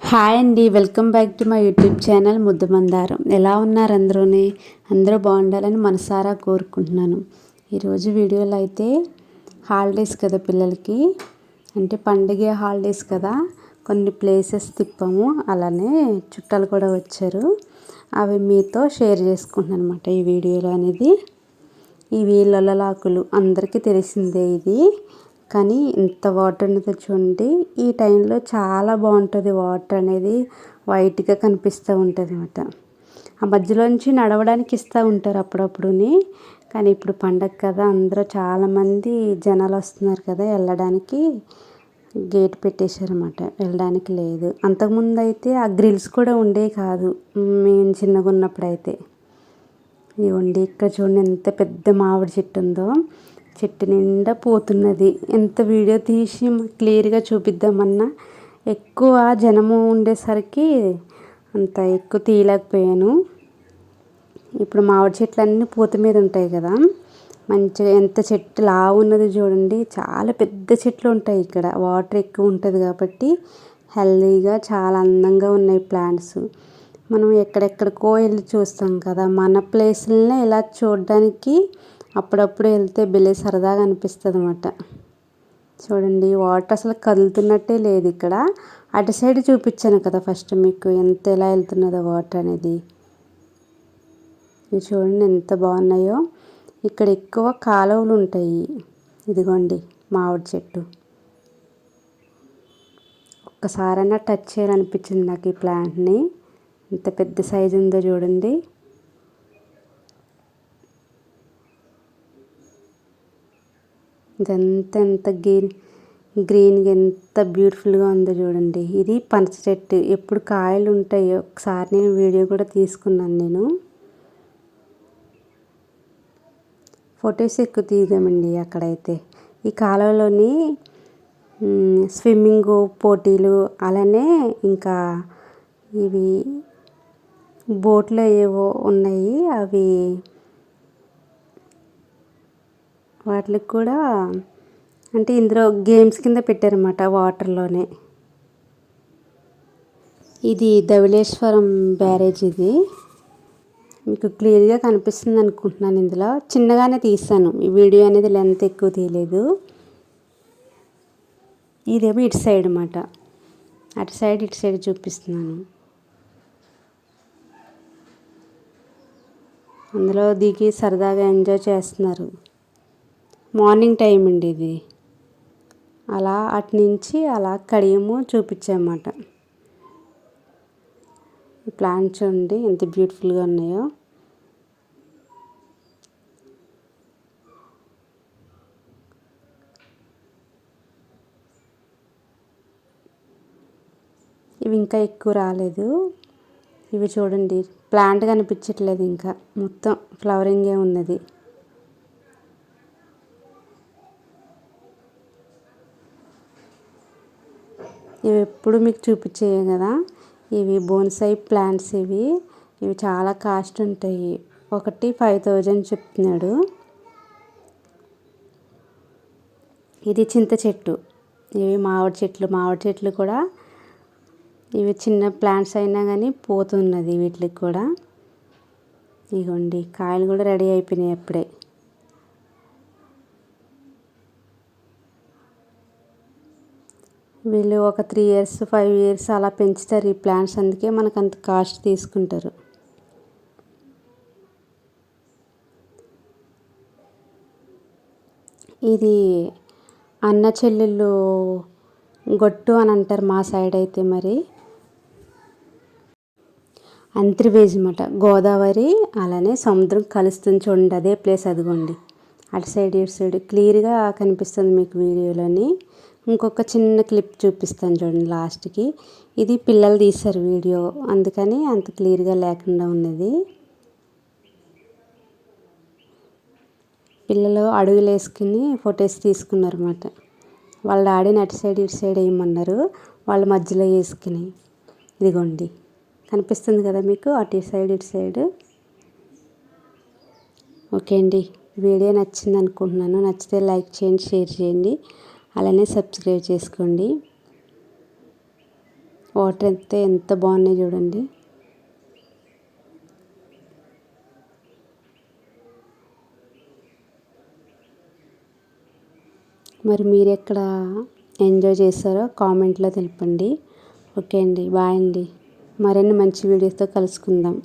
Hi అండి, welcome back to my YouTube channel Muddamandaram. ఎలా ఉన్నారు అందరూ బాగుండాలని మనసారా కోరుకుంటున్నాను. ఈరోజు వీడియోలో అయితే హాలిడేస్ కదా పిల్లలకి, అంటే పండుగ హాలిడేస్ కదా, కొన్ని ప్లేసెస్ తిప్పాము. అలానే చుట్టాలు కూడా వచ్చారు, అవి మీతో షేర్ చేసుకుంటున్నాను అనమాట ఈ వీడియోలో అనేది. ఇవి లొల్లలాకులు అందరికీ తెలిసిందే ఇది, కానీ ఇంత వాటర్ అనేది చూడండి. ఈ టైంలో చాలా బాగుంటుంది వాటర్ అనేది, వైట్గా కనిపిస్తూ ఉంటుంది అన్నమాట. ఆ మధ్యలోంచి నడవడానికి ఇస్తూ ఉంటారు అప్పుడప్పుడుని, కానీ ఇప్పుడు పండగ కదా, అందరూ చాలామంది జనాలు వస్తున్నారు కదా, వెళ్ళడానికి గేట్ పెట్టేశారన్నమాట, వెళ్ళడానికి లేదు. అంతకుముందు అయితే ఆ గ్రిల్స్ కూడా ఉండేవి కాదు, మేము చిన్నగా ఉన్నప్పుడు అయితే. ఇవ్వండి, ఇక్కడ చూడండి ఎంత పెద్ద మామిడి చెట్టు ఉందో, చెట్టు నిండా పోతున్నది. ఎంత వీడియో తీసి క్లియర్గా చూపిద్దామన్నా ఎక్కువ జనము ఉండేసరికి అంత ఎక్కువ తీయలేకపోయాను. ఇప్పుడు మామిడి చెట్లు అన్నీ పూత మీద ఉంటాయి కదా, మంచిగా ఎంత చెట్టు లావు ఉన్నది చూడండి. చాలా పెద్ద చెట్లు ఉంటాయి ఇక్కడ, వాటర్ ఎక్కువ ఉంటుంది కాబట్టి హెల్దీగా చాలా అందంగా ఉన్నాయి ప్లాంట్స్. మనం ఎక్కడెక్కడికో వెళ్ళి చూస్తాం కదా, మన ప్లేస్లనే ఇలా చూడడానికి అప్పుడప్పుడు వెళ్తే భలే సరదాగా అనిపిస్తుంది అన్నమాట. చూడండి, వాటర్ అసలు కదులుతున్నట్టే లేదు ఇక్కడ. అటు సైడ్ చూపించాను కదా ఫస్ట్ మీకు, ఎలా వెళ్తున్నదో వాటర్ అనేది. ఇవి చూడండి ఎంత బాగున్నాయో. ఇక్కడ ఎక్కువ కాలువలు ఉంటాయి. ఇదిగోండి మామిడి చెట్టు, ఒక్కసారైనా టచ్ చేయాలనిపించింది నాకు ఈ ప్లాంట్ని. ఎంత పెద్ద సైజు ఉందో చూడండి. ఇదంతా ఎంత గ్రీన్గా ఎంత బ్యూటిఫుల్గా ఉందో చూడండి. ఇది పనస చెట్టు, ఎప్పుడు కాయలు ఉంటాయి. ఒకసారి నేను వీడియో కూడా తీసుకున్నాను, నేను ఫొటోస్ ఎక్కువ తీయమండి అక్కడైతే. ఈ కాలువలోని స్విమ్మింగ్ పోటీలు, అలానే ఇంకా ఇవి బోట్లో ఏవో ఉన్నాయి, అవి వాటికి కూడా అంటే ఇందులో గేమ్స్ కింద పెట్టారన్నమాట వాటర్లోనే. ఇది ధవళేశ్వరం బ్యారేజ్, ఇది మీకు క్లియర్గా కనిపిస్తుంది అనుకుంటున్నాను. ఇందులో చిన్నగానే తీస్తాను, ఈ వీడియో అనేది లెంత్ ఎక్కువ తీయలేదు. ఇదేమో ఇటు సైడ్ అన్నమాట, అటు సైడ్ ఇటు సైడ్ చూపిస్తున్నాను. అందులో దిగి సరదాగా ఎంజాయ్ చేస్తున్నారు. మార్నింగ్ టైం అండి ఇది. అలా అటు నుంచి అలా కడియము చూపించామన్నమాట. ఈ ప్లాంట్స్ చూడండి ఎంత బ్యూటిఫుల్గా ఉన్నాయో. ఇవి ఇంకా ఎక్కువ రాలేదు. ఇవి చూడండి, ప్లాంట్ కనిపించట్లేదు, ఇంకా మొత్తం ఫ్లవరింగే ఉన్నది. ఇవి ఎప్పుడు మీకు చూపించేయే కదా, ఇవి బోన్సాయి ప్లాంట్స్. ఇవి చాలా కాస్ట్ ఉంటాయి, ఒకటి 5000 చెప్తున్నాడు. ఇది చింత చెట్టు, ఇవి మామిడి చెట్లు కూడా. ఇవి చిన్న ప్లాంట్స్ అయినా కానీ పోతున్నది వీటికి కూడా. ఇగోండి కాయలు కూడా రెడీ అయిపోయినాయి అప్పుడే. వీళ్ళు ఒక 3 years 5 years అలా పెంచుతారు ఈ ప్లాంట్స్, అందుకే మనకు అంత కాస్ట్ తీసుకుంటారు. ఇది అన్న చెల్లెళ్ళు గొట్టు అని అంటారు మా సైడ్ అయితే. మరి అంతర్వేజ్ అన్నమాట, గోదావరి అలానే సముద్రం కలుస్తుంది చూడండి, అదే ప్లేస్. అదిగోండి అటు సైడ్ ఇటు సైడ్ క్లియర్గా కనిపిస్తుంది మీకు వీడియోలోని. ఇంకొక చిన్న క్లిప్ చూపిస్తాను చూడండి లాస్ట్కి. ఇది పిల్లలు తీశారు వీడియో, అందుకని అంత క్లియర్గా లేకుండా ఉన్నది. పిల్లలు అడుగులు వేసుకుని ఫొటోస్ తీసుకున్నారు అన్నమాట. వాళ్ళ డాడీని అటు సైడ్ ఇటు సైడ్ వేయమన్నారు, వాళ్ళ మధ్యలో వేసుకుని. ఇదిగోండి కనిపిస్తుంది కదా మీకు, అటు సైడ్ ఇటు సైడ్. ఓకే అండి, వీడియో నచ్చింది అనుకుంటున్నాను. నచ్చితే లైక్ చేయండి, షేర్ చేయండి, అలానే సబ్స్క్రైబ్ చేసుకోండి. వాటర్ అయితే ఎంత బాగున్నాయి చూడండి. మరి మీరు ఎక్కడ ఎంజాయ్ చేస్తారో కామెంట్లో తెలపండి. ఓకే అండి, బాయ్ అండి. మరిన్ని మంచి వీడియోస్తో కలుసుకుందాం.